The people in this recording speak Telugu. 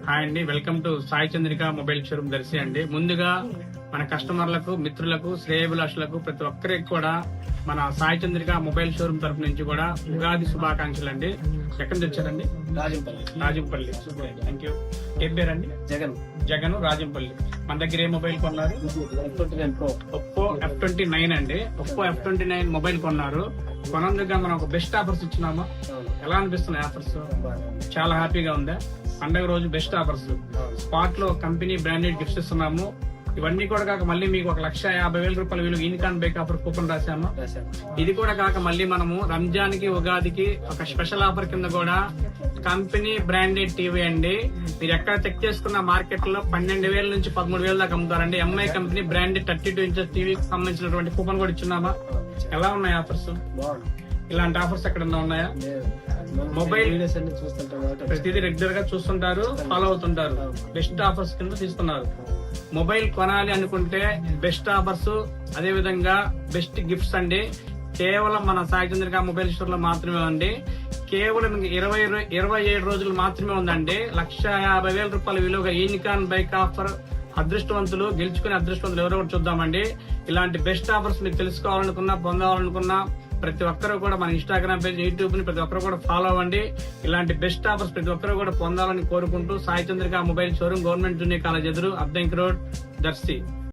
హాయ్ అండి, welcome to Sai Chandrika mobile showroom Darsi అండి. ముందుగా మన కస్టమర్లకు, మిత్రులకు, శ్రేయభిలాషులకు ప్రతి ఒక్కరికి కూడా మన సాయి చంద్రిక మొబైల్ షోరూమ్ తరపు నుంచి కూడా ఉగాది శుభాకాంక్షలు అండి. ఎక్కడి నుంచి వచ్చారండి? రాజంపల్లి. Thank you. ఏం పేరండి? జగన్ రాజంపల్లి. మన దగ్గర ఏ మొబైల్ కొన్నారు? ఒప్పో F29 అండి. ఒప్పో F29 మొబైల్ కొన్నారు. కొనందుగా మనం ఒక బెస్ట్ ఆఫర్స్ ఇచ్చినామా? ఎలా అనిపిస్తున్నాయి ఆఫర్స్? చాలా హ్యాపీగా ఉందా? పండగ రోజు బెస్ట్ ఆఫర్స్, స్పాట్ లో కంపెనీ బ్రాండెడ్ గిఫ్ట్స్ ఇస్తున్నాము. ఇవన్నీ కూడా కాక మళ్ళీ మీకు 1,50,000 రూపాయల విలువ యూనికాన్ బైక్ ఆఫర్ కూపన్ రాశాము. ఇది కూడా కాక మళ్ళీ మనము రంజాన్ కి, ఉగాదికి ఒక స్పెషల్ ఆఫర్ కింద కూడా కంపెనీ బ్రాండెడ్ టీవీ అండి. మీరు ఎక్కడ చెక్ చేసుకున్న మార్కెట్ లో 12,000 నుంచి 13,000 దాకా అమ్ముతారండి. ఎంఐ కంపెనీ బ్రాండెడ్ 32 ఇంచెస్ టీవీకి సంబంధించినటువంటి కూపన్ కూడా ఇచ్చున్నామా? ఎలా ఉన్నాయి ఆఫర్స్? ఇలాంటి ఆఫర్స్ ఎక్కడన్నా ఉన్నాయా? మొబైల్ ప్రతిదీ రెగ్యులర్ గా చూస్తుంటారు, ఫాలో అవుతుంటారు. బెస్ట్ ఆఫర్స్ కింద తీసుకున్నారు. మొబైల్ కొనాలి అనుకుంటే బెస్ట్ ఆఫర్స్, అదే విధంగా బెస్ట్ గిఫ్ట్స్ అండి. కేవలం మన సాయి చంద్రిక మొబైల్ స్టోర్ లో మాత్రమే అండి. కేవలం 27 రోజులు మాత్రమే ఉందండి. 1,50,000 రూపాయల విలువగా యూనికాన్ బైక్ ఆఫర్. అదృష్టవంతులు, గెలుచుకునే అదృష్టవంతులు ఎవరో చూద్దామండి. ఇలాంటి బెస్ట్ ఆఫర్స్ మీకు తెలుసుకోవాలనుకున్నా, పొందాలనుకున్నా ప్రతి ఒక్కరు కూడా మన ఇన్స్టాగ్రామ్ పేజ్, యూట్యూబ్ ని ప్రతి ఒక్కరు కూడా ఫాలో అవ్వండి. ఇలాంటి బెస్ట్ ఆఫర్స్ ప్రతి ఒక్కరు కూడా పొందాలని కోరుకుంటూ Sai Chandrika mobile showroom, government junior college ఎదురు, అద్దంకి రోడ్, దర్శి.